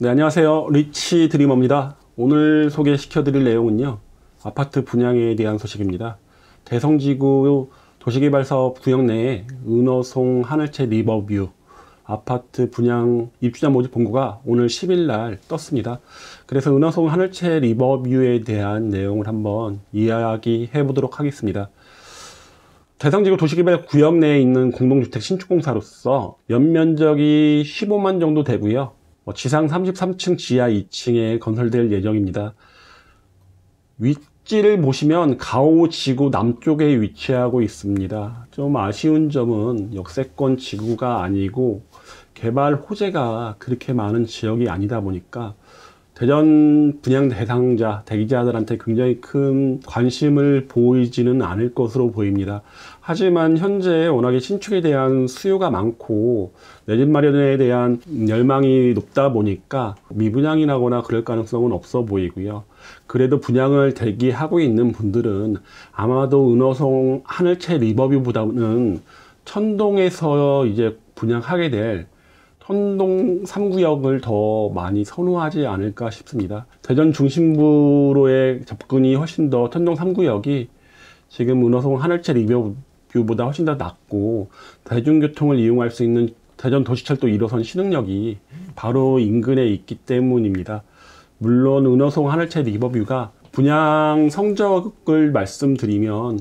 네, 안녕하세요. 리치 드리머입니다. 오늘 소개시켜 드릴 내용은요, 아파트 분양에 대한 소식입니다. 대성지구 도시개발사업 구역 내에 은어송 하늘채 리버뷰 아파트 분양 입주자 모집 공고가 오늘 10일 날 떴습니다. 그래서 은어송 하늘채 리버뷰에 대한 내용을 한번 이야기해 보도록 하겠습니다. 대성지구 도시개발 구역 내에 있는 공동주택 신축공사로서 연면적이 15만 정도 되고요. 지상 33층, 지하 2층에 건설될 예정입니다. 위치를 보시면 가오지구 남쪽에 위치하고 있습니다. 좀 아쉬운 점은 역세권 지구가 아니고 개발 호재가 그렇게 많은 지역이 아니다 보니까 대전 분양 대상자, 대기자들한테 굉장히 큰 관심을 보이지는 않을 것으로 보입니다. 하지만 현재 워낙에 신축에 대한 수요가 많고 내 집 마련에 대한 열망이 높다 보니까 미분양이 나거나 그럴 가능성은 없어 보이고요. 그래도 분양을 대기하고 있는 분들은 아마도 은어송 하늘채 리버뷰보다는 천동에서 이제 분양하게 될 천동 3구역을 더 많이 선호하지 않을까 싶습니다. 대전 중심부로의 접근이 훨씬 더 천동 3구역이 지금 은어송 하늘채 리버뷰보다 훨씬 더 낫고 대중교통을 이용할 수 있는 대전 도시철도 1호선 신흥역이 바로 인근에 있기 때문입니다. 물론 은어송 하늘채 리버뷰가 분양 성적을 말씀드리면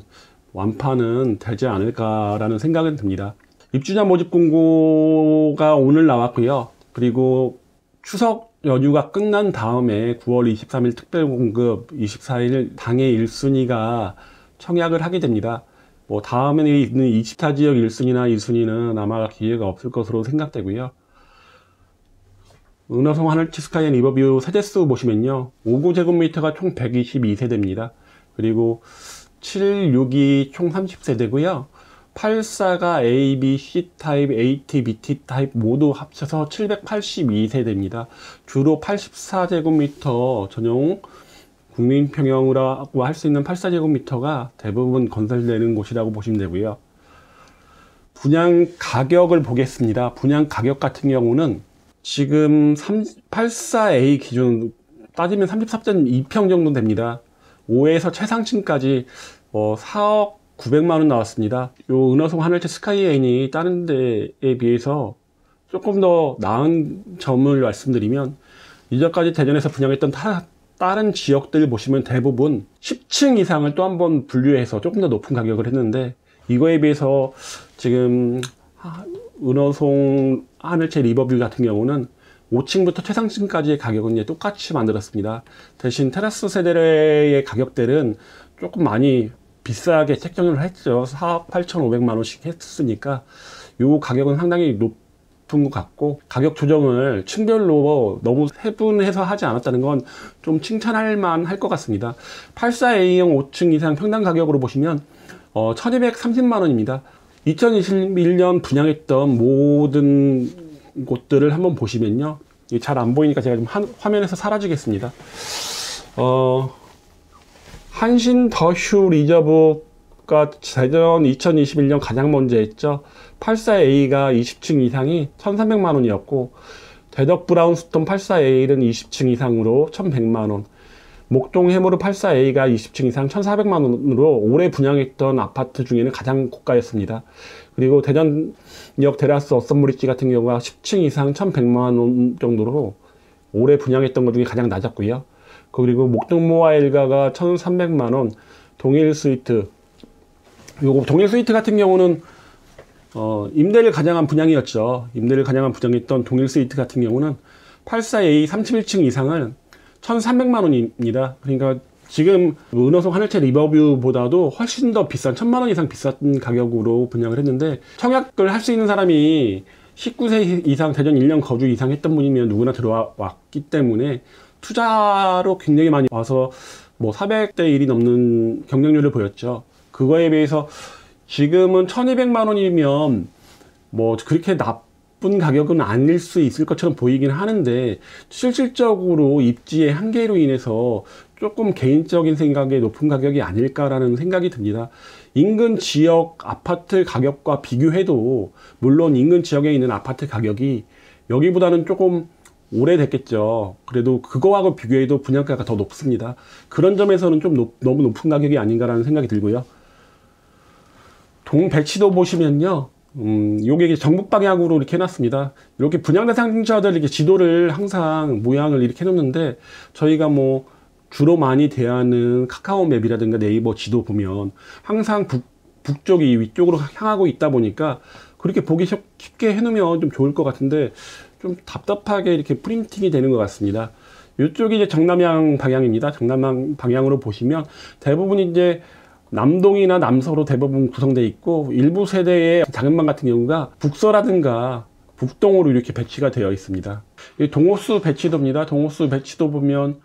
완파는 되지 않을까라는 생각은 듭니다. 입주자 모집 공고가 오늘 나왔고요. 그리고 추석 연휴가 끝난 다음에 9월 23일 특별공급 24일 당해 1순위가 청약을 하게 됩니다. 다음에 있는 24지역 1순위나 2순위는 아마 기회가 없을 것으로 생각되고요. 은어송 하늘채 스카이 리버뷰 세대수 보시면요. 59제곱미터가 총 122세대입니다. 그리고 762 총 30세대고요. 84가 A, B, C 타입, AT, BT 타입 모두 합쳐서 782세대입니다. 주로 84제곱미터 전용 국민평형이라고 할 수 있는 84제곱미터가 대부분 건설되는 곳이라고 보시면 되고요. 분양 가격을 보겠습니다. 분양 가격 같은 경우는 지금 84A 기준 따지면 33.2평 정도 됩니다. 5에서 최상층까지 4억 900만원 나왔습니다. 요 은어송 하늘채 스카이엔이 다른 데에 비해서 조금 더 나은 점을 말씀드리면 이전까지 대전에서 분양했던 다른 지역들 보시면 대부분 10층 이상을 또 한번 분류해서 조금 더 높은 가격을 했는데 이거에 비해서 지금 은어송 하늘채 리버뷰 같은 경우는 5층부터 최상층까지의 가격은 이제 똑같이 만들었습니다. 대신 테라스 세대의 가격들은 조금 많이 비싸게 책정을 했죠. 4억 8,500만원씩 했으니까 요 가격은 상당히 높은 것 같고 가격 조정을 층별로 너무 세분해서 하지 않았다는 건 좀 칭찬할 만할 것 같습니다. 84A형 5층 이상 평당 가격으로 보시면 1230만원입니다. 2021년 분양했던 모든 곳들을 한번 보시면요. 잘 안 보이니까 제가 좀 화면에서 사라지겠습니다. 한신 더휴 리저브가 대전 2021년 가장 먼저 했죠. 84A가 20층 이상이 1300만원이었고 대덕 브라운스톤 84A는 20층 이상으로 1100만원, 목동 해무르 84A가 20층 이상 1400만원으로 올해 분양했던 아파트 중에는 가장 고가였습니다. 그리고 대전역 테라스 어썸브리지 같은 경우가 10층 이상 1100만원 정도로 올해 분양했던 것 중에 가장 낮았고요. 그리고 목동 모아일가가 1300만원, 동일 스위트. 요거 동일 스위트 같은 경우는 임대를 가장한 분양이었죠. 임대를 가장한 분양했던 동일 스위트 같은 경우는 84A 31층 이상은 1300만원입니다. 그러니까 지금 은어송 하늘채 리버뷰보다도 훨씬 더 비싼 1000만원 이상 비싼 가격으로 분양을 했는데 청약을 할 수 있는 사람이 19세 이상 대전 1년 거주 이상 했던 분이면 누구나 들어왔기 때문에 투자로 굉장히 많이 와서 400대 1이 넘는 경쟁률을 보였죠. 그거에 비해서 지금은 1200만원이면 그렇게 나쁜 가격은 아닐 수 있을 것처럼 보이긴 하는데 실질적으로 입지의 한계로 인해서 조금 개인적인 생각에 높은 가격이 아닐까라는 생각이 듭니다. 인근 지역 아파트 가격과 비교해도 물론 인근 지역에 있는 아파트 가격이 여기보다는 조금 오래됐겠죠. 그래도 그거하고 비교해도 분양가가 더 높습니다. 그런 점에서는 좀 너무 높은 가격이 아닌가라는 생각이 들고요. 동 배치도 보시면요. 요게 이제 정북 방향으로 이렇게 해놨습니다. 이렇게 분양 대상자들 이렇게 지도를 항상 모양을 이렇게 해놓는데, 저희가 뭐 주로 많이 대하는 카카오맵이라든가 네이버 지도 보면 항상 북쪽이 위쪽으로 향하고 있다 보니까 그렇게 보기 쉽게 해놓으면 좀 좋을 것 같은데, 좀 답답하게 이렇게 프린팅이 되는 것 같습니다. 이쪽이 이제 정남향 방향입니다. 정남향 방향으로 보시면 대부분 이제 남동이나 남서로 대부분 구성되어 있고, 일부 세대의 작은 방 같은 경우가 북서라든가 북동으로 이렇게 배치가 되어 있습니다. 이 동호수 배치도입니다. 동호수 배치도 보면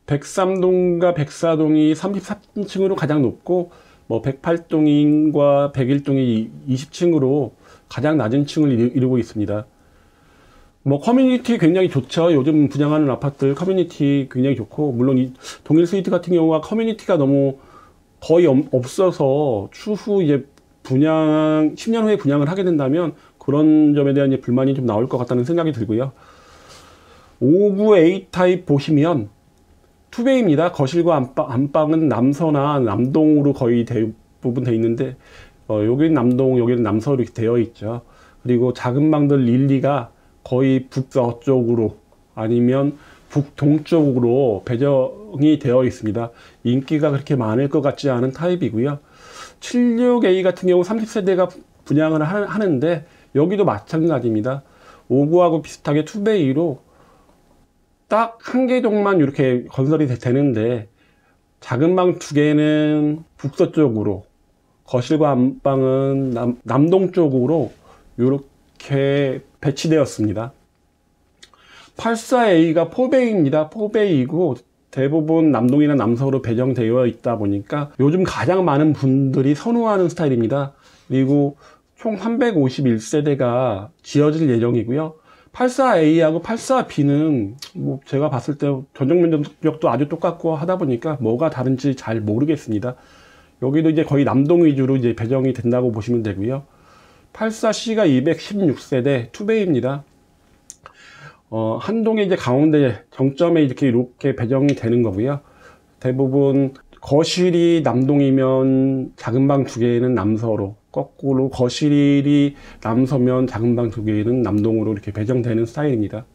103동과 104동이 33층으로 가장 높고, 뭐 108동과 101동이 20층으로 가장 낮은 층을 이루고 있습니다. 뭐 커뮤니티 굉장히 좋죠. 요즘 분양하는 아파트 커뮤니티 굉장히 좋고, 물론 이 동일 스위트 같은 경우가 커뮤니티가 너무 거의 없어서 추후 이제 10년 후에 분양을 하게 된다면 그런 점에 대한 이제 불만이 좀 나올 것 같다는 생각이 들고요. 59 A타입 보시면 투베이입니다. 거실과 안방은 남서나 남동으로 거의 대부분 되어 있는데, 여기는 남동, 여기는 남서 이렇게 되어 있죠. 그리고 작은 방들 1, 2가 거의 북서쪽으로 아니면 북동쪽으로 배정이 되어 있습니다. 인기가 그렇게 많을 것 같지 않은 타입이고요. 76A 같은 경우 30세대가 분양을 하는데, 여기도 마찬가지입니다. 59하고 비슷하게 투베이로 딱 한 개 동만 이렇게 건설이 되는데, 작은 방 2개는 북서쪽으로, 거실과 안방은 남동쪽으로 이렇게 배치되었습니다. 84A가 4베이입니다. 4베이이고 대부분 남동이나 남서로 배정되어 있다 보니까 요즘 가장 많은 분들이 선호하는 스타일입니다. 그리고 총 351세대가 지어질 예정이고요. 84A하고 84B는 뭐 제가 봤을 때 전용 면적도 아주 똑같고 하다 보니까 뭐가 다른지 잘 모르겠습니다. 여기도 이제 거의 남동 위주로 이제 배정이 된다고 보시면 되고요. 84C가 216세대 투베이입니다. 한 동에 이제 가운데 정점에 이렇게 배정이 되는 거고요. 대부분 거실이 남동이면 작은 방 2개는 남서로, 거꾸로 거실이 남서면 작은 방 2개는 남동으로 이렇게 배정되는 스타일입니다.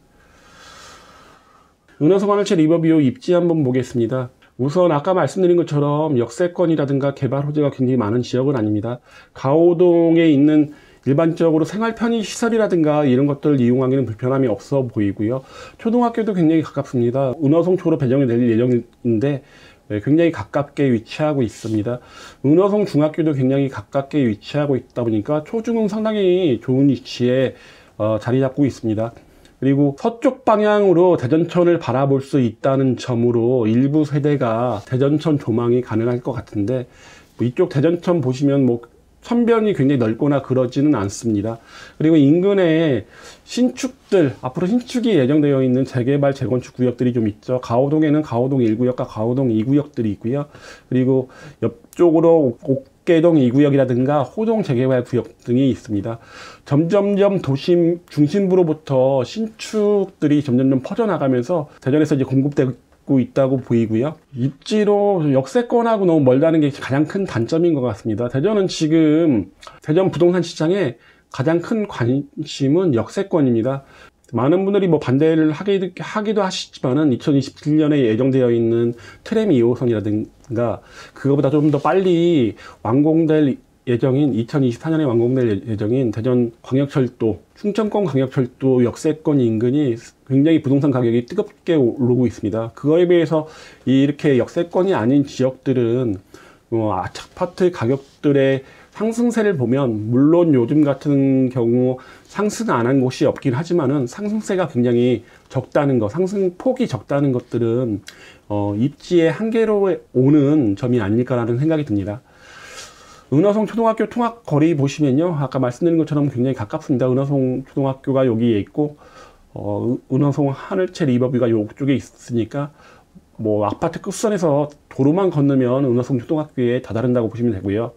은하성 하늘채 리버뷰 입지 한번 보겠습니다. 우선 아까 말씀드린 것처럼 역세권이라든가 개발 호재가 굉장히 많은 지역은 아닙니다. 가오동에 있는 일반적으로 생활 편의 시설이라든가 이런 것들을 이용하기는 불편함이 없어 보이고요. 초등학교도 굉장히 가깝습니다. 은하성초로 배정이 될 예정인데 굉장히 가깝게 위치하고 있습니다. 은하성 중학교도 굉장히 가깝게 위치하고 있다 보니까 초중은 상당히 좋은 위치에 자리 잡고 있습니다. 그리고 서쪽 방향으로 대전천을 바라볼 수 있다는 점으로 일부 세대가 대전천 조망이 가능할 것 같은데, 이쪽 대전천 보시면 뭐 천변이 굉장히 넓거나 그러지는 않습니다. 그리고 인근에 신축들, 앞으로 신축이 예정되어 있는 재개발, 재건축 구역들이 좀 있죠. 가오동에는 가오동 1구역과 가오동 2구역들이 있고요. 그리고 옆쪽으로 옥계동 2구역이라든가 호동 재개발 구역 등이 있습니다. 점점점 도심 중심부로부터 신축들이 점점점 퍼져나가면서 대전에서 이제 공급되고 있다고 보이고요. 입지로 역세권하고 너무 멀다는 게 가장 큰 단점인 것 같습니다. 대전은 지금 대전 부동산 시장에 가장 큰 관심은 역세권입니다. 많은 분들이 뭐 반대를 하기도 하시지만은 2027년에 예정되어 있는 트램 2호선이라든가 그거보다 좀 더 빨리 완공될 예정인 2024년에 완공될 예정인 대전 광역철도, 충청권 광역철도 역세권 인근이 굉장히 부동산 가격이 뜨겁게 오르고 있습니다. 그거에 비해서 이렇게 역세권이 아닌 지역들은 아파트 가격들의 상승세를 보면, 물론 요즘 같은 경우 상승 안 한 곳이 없긴 하지만은 상승세가 굉장히 적다는 것, 상승폭이 적다는 것들은 입지의 한계로 오는 점이 아닐까라는 생각이 듭니다. 은하성 초등학교 통학 거리 보시면요, 아까 말씀드린 것처럼 굉장히 가깝습니다. 은하성 초등학교가 여기에 있고, 은하성 하늘채 리버뷰가 이쪽에 있으니까 뭐 아파트 끝선에서 도로만 건너면 은하성 초등학교에 다다른다고 보시면 되고요.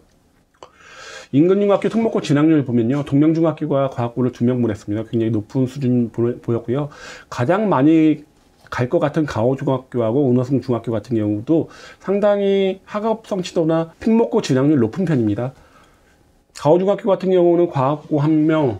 인근중학교 특목고 진학률 보면요, 동명중학교가 과학고를 2명 보냈습니다. 굉장히 높은 수준 보였고요. 가장 많이 갈 것 같은 가오중학교하고 은호성중학교 같은 경우도 상당히 학업 성취도나 특목고 진학률 높은 편입니다. 가오중학교 같은 경우는 과학고 1명,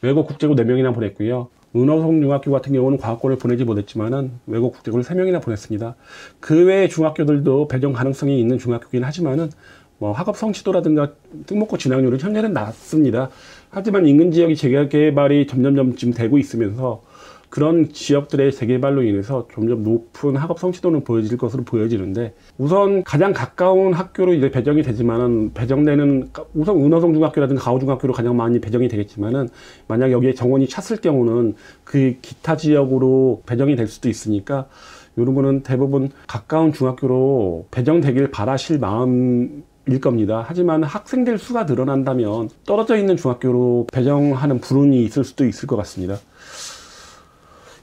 외고 국제고 4명이나 보냈고요. 은호성중학교 같은 경우는 과학고를 보내지 못했지만은 외고 국제고를 3명이나 보냈습니다. 그 외의 중학교들도 배정 가능성이 있는 중학교긴 하지만은 뭐 학업 성취도라든가 특목고 진학률은 현재는 낮습니다. 하지만 인근 지역이 재개발이 점점 지금 되고 있으면서 그런 지역들의 재개발로 인해서 점점 높은 학업 성취도는 보여질 것으로 보여지는데, 우선 가장 가까운 학교로 이제 배정이 되지만은 배정되는 우선 은호성 중학교라든가 가오중학교로 가장 많이 배정이 되겠지만은, 만약 여기에 정원이 찼을 경우는 그 기타 지역으로 배정이 될 수도 있으니까 이런 거는 대부분 가까운 중학교로 배정되길 바라실 마음 일 겁니다. 하지만 학생들 수가 늘어난다면 떨어져 있는 중학교로 배정하는 불운이 있을 수도 있을 것 같습니다.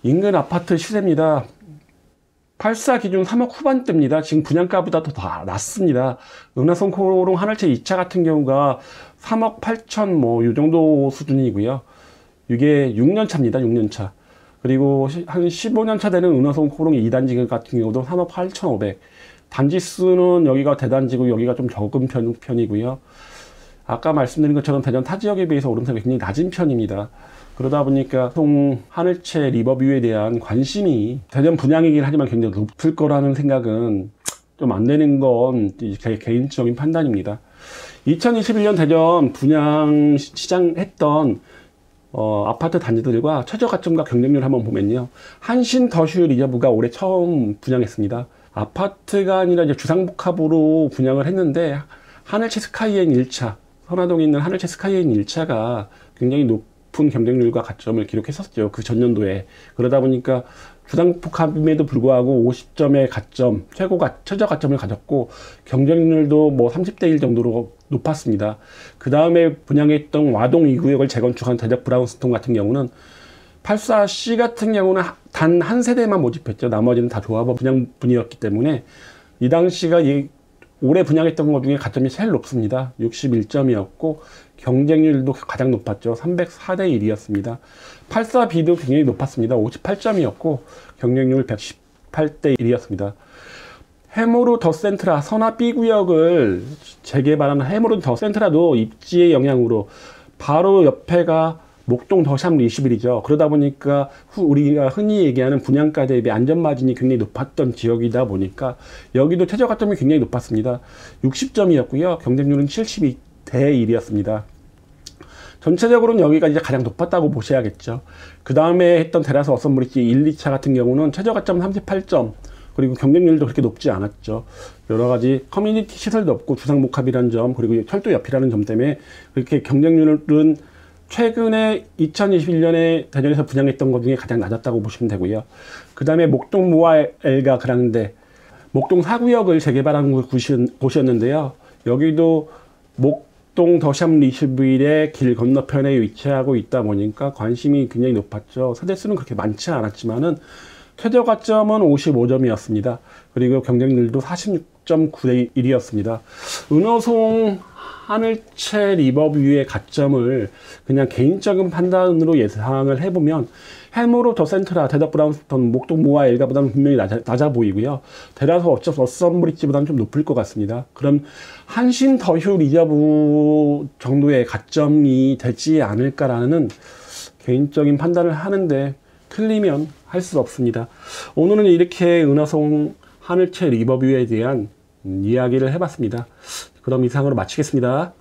인근 아파트 시세입니다. 84 기준 3억 후반대입니다. 지금 분양가보다 더 낮습니다. 은하성 코롱 하늘채 2차 같은 경우가 3억 8천 뭐 이 정도 수준이고요. 이게 6년 차입니다. 6년 차. 그리고 한 15년 차 되는 은하성 코롱 2단지 같은 경우도 3억 8,500. 단지 수는 여기가 대단지고 여기가 좀 적은 편이고요. 아까 말씀드린 것처럼 대전 타 지역에 비해서 오름세가 굉장히 낮은 편입니다. 그러다 보니까 하늘채 리버뷰에 대한 관심이 대전 분양이긴 하지만 굉장히 높을 거라는 생각은 좀 안 되는 건 제 개인적인 판단입니다. 2021년 대전 분양 시장했던 아파트 단지들과 최저 가점과 경쟁률 한번 보면요, 한신 더슈 리저브가 올해 처음 분양했습니다. 아파트가 아니라 이제 주상복합으로 분양을 했는데, 하늘채 스카이엔 1차, 선화동에 있는 하늘채 스카이엔 1차가 굉장히 높은 경쟁률과 가점을 기록했었죠. 그 전년도에. 그러다 보니까 주상복합임에도 불구하고 50점의 가점, 최저 가점을 가졌고, 경쟁률도 뭐 30대 1 정도로 높았습니다. 그 다음에 분양했던 와동 2구역을 재건축한 대적 브라운스톤 같은 경우는 84C 같은 경우는 단 한 세대만 모집했죠. 나머지는 다 조합원 분양분이었기 때문에 이 당시가 올해 분양했던 것 중에 가점이 제일 높습니다. 61점이었고 경쟁률도 가장 높았죠. 304대 1이었습니다. 84B도 굉장히 높았습니다. 58점이었고 경쟁률 118대 1이었습니다. 해모르 더 센트라 선화 B구역을 재개발하는 해모르 더 센트라도 입지의 영향으로 바로 옆에가 목동 더샵 리시빌이죠. 그러다 보니까 우리가 흔히 얘기하는 분양가 대비 안전마진이 굉장히 높았던 지역이다 보니까 여기도 최저 가점이 굉장히 높았습니다. 60점이었고요. 경쟁률은 72대 1이었습니다. 전체적으로는 여기가 이제 가장 높았다고 보셔야겠죠. 그 다음에 했던 테라스 어썸브리지 1, 2차 같은 경우는 최저 가점 38점, 그리고 경쟁률도 그렇게 높지 않았죠. 여러 가지 커뮤니티 시설도 없고 주상복합이라는 점, 그리고 철도 옆이라는 점 때문에 그렇게 경쟁률은 최근에 2021년에 대전에서 분양했던 것 중에 가장 낮았다고 보시면 되고요. 그 다음에 목동 모아 엘가 그랑데, 목동 4구역을 재개발한 곳이었는데요. 여기도 목동 더샵 리시빌의 길 건너편에 위치하고 있다 보니까 관심이 굉장히 높았죠. 세대수는 그렇게 많지 않았지만은 최저 가점은 55점이었습니다. 그리고 경쟁률도 46.9대 1이었습니다. 은호송 하늘채 리버뷰의 가점을 그냥 개인적인 판단으로 예상을 해보면 해모르 더 센트라, 대덕 브라운스톤, 목동 모아 엘가보다는 분명히 낮아 보이고요. 대라서 어썸브리지보다는 좀 높을 것 같습니다. 그럼 한신 더휴 리저브 정도의 가점이 되지 않을까라는 개인적인 판단을 하는데 틀리면 할 수 없습니다. 오늘은 이렇게 은하성 하늘채 리버뷰에 대한 이야기를 해봤습니다. 그럼 이상으로 마치겠습니다.